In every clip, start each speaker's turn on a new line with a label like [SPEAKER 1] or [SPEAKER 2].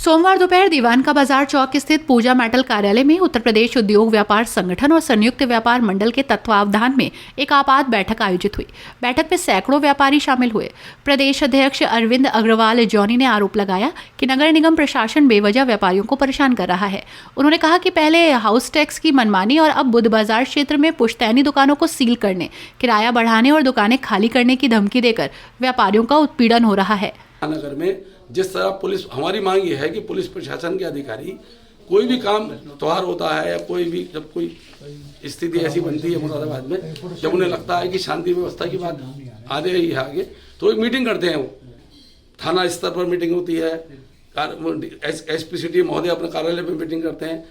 [SPEAKER 1] सोमवार दोपहर दीवान का बाजार चौक स्थित पूजा मेटल कार्यालय में उत्तर प्रदेश उद्योग व्यापार संगठन और संयुक्त व्यापार मंडल के तत्वावधान में एक आपात बैठक आयोजित हुई। बैठक में सैकड़ों व्यापारी शामिल हुए। प्रदेश अध्यक्ष अरविंद अग्रवाल जॉनी ने आरोप लगाया कि नगर निगम प्रशासन बेवजह व्यापारियों को परेशान कर रहा है। उन्होंने कहा कि पहले हाउस टैक्स की मनमानी और अब बुध बाजार क्षेत्र में पुश्तैनी दुकानों को सील करने, किराया बढ़ाने और दुकानें खाली करने की धमकी देकर व्यापारियों का उत्पीड़न हो रहा है।
[SPEAKER 2] नगर में जिस तरह पुलिस, हमारी मांग ये है कि पुलिस प्रशासन के अधिकारी कोई भी काम त्योहार होता है या कोई भी जब कोई स्थिति ऐसी बनती है मुरादाबाद में, जब उन्हें लगता है कि शांति व्यवस्था की बात आ रही है आगे, तो एक मीटिंग करते हैं। वो थाना स्तर पर मीटिंग होती है, एसपी सिटी महोदय अपने कार्यालय पे मीटिंग करते हैं,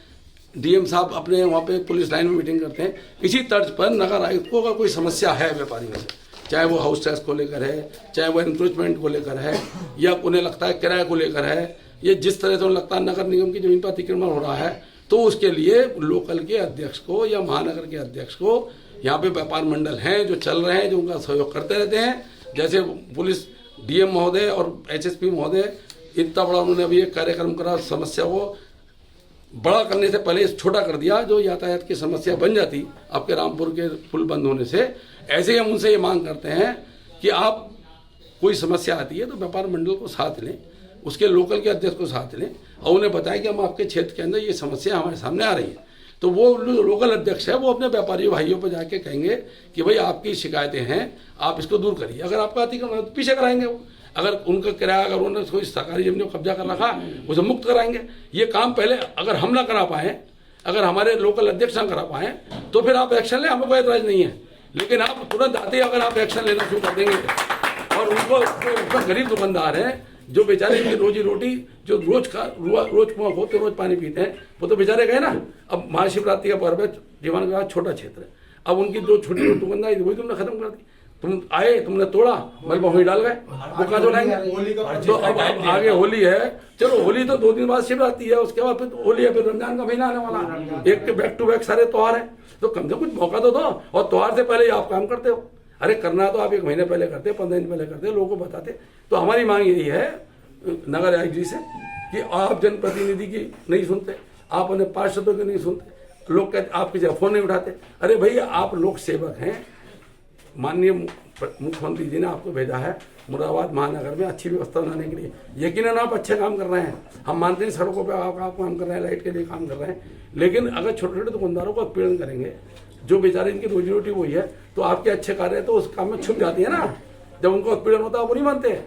[SPEAKER 2] डीएम साहब अपने वहाँ पे पुलिस लाइन में मीटिंग करते हैं। इसी तर्ज पर नगर आयुक्त को अगर कोई समस्या है व्यापारियों से, चाहे वो हाउस टैक्स को लेकर है, चाहे वो एनक्रोचमेंट को लेकर है, या उन्हें लगता है किराए को लेकर है, ये जिस तरह से उन्हें लगता है नगर निगम की जमीन पर अतिक्रमण हो रहा है, तो उसके लिए लोकल के अध्यक्ष को या महानगर के अध्यक्ष को, यहाँ पे व्यापार मंडल हैं जो चल रहे हैं, जो उनका सहयोग करते रहते हैं। जैसे पुलिस डीएम महोदय और एचएसपी महोदय, इतना बड़ा उन्होंने अभी एक कार्यक्रम करा, समस्या को बड़ा करने से पहले छोटा कर दिया, जो यातायात की समस्या बन जाती आपके रामपुर के पुल बंद होने से। ऐसे ही हम उनसे ये मांग करते हैं कि आप कोई समस्या आती है तो व्यापार मंडल को साथ लें, उसके लोकल के अध्यक्ष को साथ लें और उन्हें बताएं कि हम आपके क्षेत्र के अंदर ये समस्या हमारे सामने आ रही है। तो वो लोकल अध्यक्ष है, वो अपने व्यापारी भाइयों पर जाके कहेंगे कि भाई आपकी शिकायतें हैं, आप इसको दूर करिए। अगर आपका अतिक्रमण है तो पीछे कराएंगे वो। अगर उनका किराया, अगर उन्होंने कोई सरकारी जमीन को कब्जा कर रखा, उसे मुक्त कराएंगे। ये काम पहले अगर हम ना करा पाए, अगर हमारे लोकल अध्यक्ष ना करा पाए, तो फिर आप एक्शन लें, हमें कोई एतराज नहीं है। लेकिन आप तुरंत आते ही अगर आप एक्शन लेना शुरू कर देंगे, और उनको गरीब दुकानदार हैं जो बेचारे इनकी रोजी रोटी, जो रोज कुआं खोदते रोज पानी पीते हैं, वो तो बेचारे गए ना। अब महाशिवरात्रि का पर्व है, जीवन के बाद छोटा क्षेत्र है, अब उनकी जो छोटी छोटी दुकानदारी थी वही तुमने खत्म कर दी। तुम आए, तुमने तोड़ा, मलबा वहीं डाल गए, वो कहाँ जोड़ाएंगे? तो अब आगे होली है, चलो होली तो 2 दिन बाद शिवरात्रि है, उसके बाद फिर होली है, फिर रमजान का महीना आने वाला, एक बैक टू बैक सारे त्योहार है, तो कम से कम कुछ मौका तो दो। और त्योहार से पहले आप काम करते हो, अरे करना तो आप 1 महीने पहले करते, 15 दिन पहले करते, लोगों को बताते। तो हमारी मांग यही है नगर आयुक्त जी से कि आप जनप्रतिनिधि की नहीं सुनते, आप अपने पार्षदों की नहीं सुनते, लोग कहते आप किसी फोन नहीं उठाते। अरे भैया, आप लोक सेवक हैं, माननीय मुख्यमंत्री जी ने आपको भेजा है मुरादाबाद महानगर में अच्छी व्यवस्था बनाने के लिए। यकीनन आप अच्छे काम कर रहे हैं, हम मानते हैं सड़कों पे आप काम कर रहे हैं, लाइट के लिए काम कर रहे हैं, लेकिन अगर छोटे छोटे दुकानदारों को उत्पीड़न करेंगे, जो बेचारे इनकी रोजी रोटी वही है, तो आपके अच्छे कार्य तो उस काम में छुप जाती है ना। जब उनको उत्पीड़न होता है वो नहीं मानते।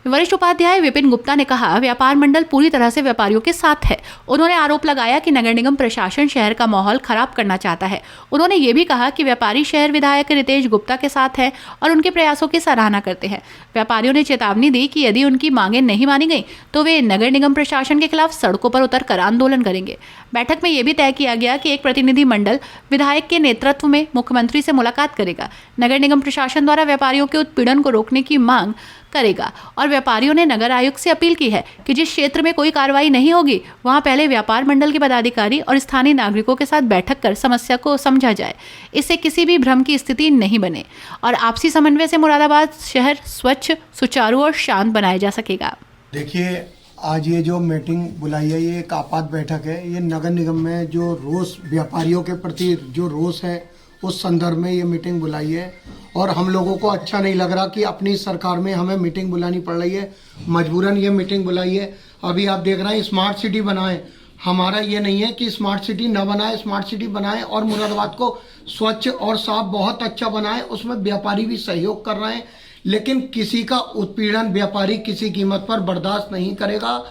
[SPEAKER 1] वरिष्ठ उपाध्याय विपिन गुप्ता ने कहा, व्यापार मंडल पूरी तरह से व्यापारियों के साथ है। उन्होंने आरोप लगाया कि नगर निगम प्रशासन शहर का माहौल खराब करना चाहता है। उन्होंने ये भी कहा कि व्यापारी शहर विधायक रितेश गुप्ता के साथ हैं और उनके प्रयासों की सराहना करते हैं। व्यापारियों ने चेतावनी दी कि यदि उनकी मांगें नहीं मानी गई तो वे नगर निगम प्रशासन के खिलाफ सड़कों पर उतरकर आंदोलन करेंगे। बैठक में यह भी तय किया गया कि एक प्रतिनिधि मंडल विधायक के नेतृत्व में मुख्यमंत्री से मुलाकात करेगा। नगर निगम प्रशासन द्वारा व्यापारियों के उत्पीड़न को रोकने की मांग करेगा और व्यापारियों ने नगर आयुक्त से अपील की है कि जिस क्षेत्र में कोई कार्रवाई नहीं होगी, वहां पहले व्यापार मंडल के पदाधिकारी और स्थानीय नागरिकों के साथ बैठक कर समस्या को समझा जाए। इससे किसी भी भ्रम की स्थिति नहीं बने और आपसी समन्वय से मुरादाबाद शहर स्वच्छ, सुचारू और शांत बनाया जा सकेगा।
[SPEAKER 3] देखिए, आज ये जो मीटिंग बुलाई है, ये एक आपात बैठक है। ये नगर निगम में जो रोष, व्यापारियों के प्रति जो रोष है, उस संदर्भ में ये मीटिंग बुलाई है। और हम लोगों को अच्छा नहीं लग रहा कि अपनी सरकार में हमें मीटिंग बुलानी पड़ रही है, मजबूरन ये मीटिंग बुलाई है। अभी आप देख रहे हैं स्मार्ट सिटी बनाएं, हमारा ये नहीं है कि स्मार्ट सिटी न बनाए, स्मार्ट सिटी बनाएं और मुरादाबाद को स्वच्छ और साफ बहुत अच्छा बनाएं। उसमें व्यापारी भी सहयोग कर रहे हैं, लेकिन किसी का उत्पीड़न व्यापारी किसी कीमत पर बर्दाश्त नहीं करेगा।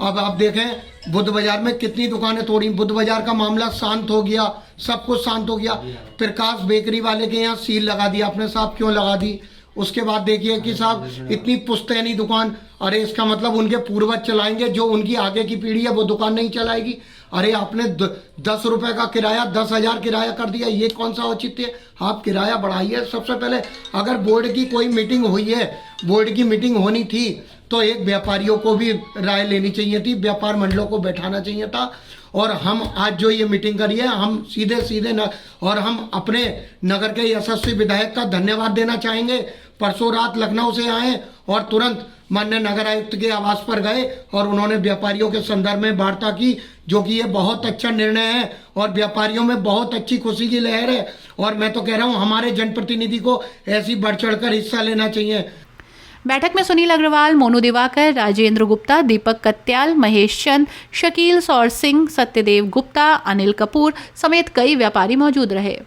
[SPEAKER 3] अब आप देखें बुध बाजार में कितनी दुकानें तोड़ी, बुध बाजार का मामला शांत हो गया, सब कुछ शांत हो गया। प्रकाश बेकरी वाले के यहाँ सील लगा दी आपने, साहब क्यों लगा दी? उसके बाद देखिए कि साहब इतनी पुश्तैनी दुकान, अरे इसका मतलब उनके पूर्वज चलाएंगे, जो उनकी आगे की पीढ़ी है वो दुकान नहीं चलाएगी। अरे आपने 10 रुपए का किराया 10,000 किराया कर दिया, ये कौन सा औचित्य है? आप किराया बढ़ाइए। सबसे पहले अगर बोर्ड की कोई मीटिंग हुई है, बोर्ड की मीटिंग होनी थी तो एक व्यापारियों को भी राय लेनी चाहिए थी, व्यापार मंडलों को बैठाना चाहिए था। और हम आज जो ये मीटिंग करी है, हम सीधे और हम अपने नगर के यशस्वी विधायक का धन्यवाद देना चाहेंगे। परसों रात लखनऊ से आए और तुरंत माननीय नगर आयुक्त के आवास पर गए और उन्होंने व्यापारियों के संदर्भ में वार्ता की, जो कि ये बहुत अच्छा निर्णय है और व्यापारियों में बहुत अच्छी खुशी की लहर है। और मैं तो कह रहा हूँ हमारे जनप्रतिनिधि को ऐसी बढ़ चढ़कर हिस्सा लेना चाहिए।
[SPEAKER 1] बैठक में सुनील अग्रवाल, मोनू दिवाकर, राजेंद्र गुप्ता, दीपक कत्याल, महेश चंद, शकील सौर सिंह, सत्यदेव गुप्ता, अनिल कपूर समेत कई व्यापारी मौजूद रहे।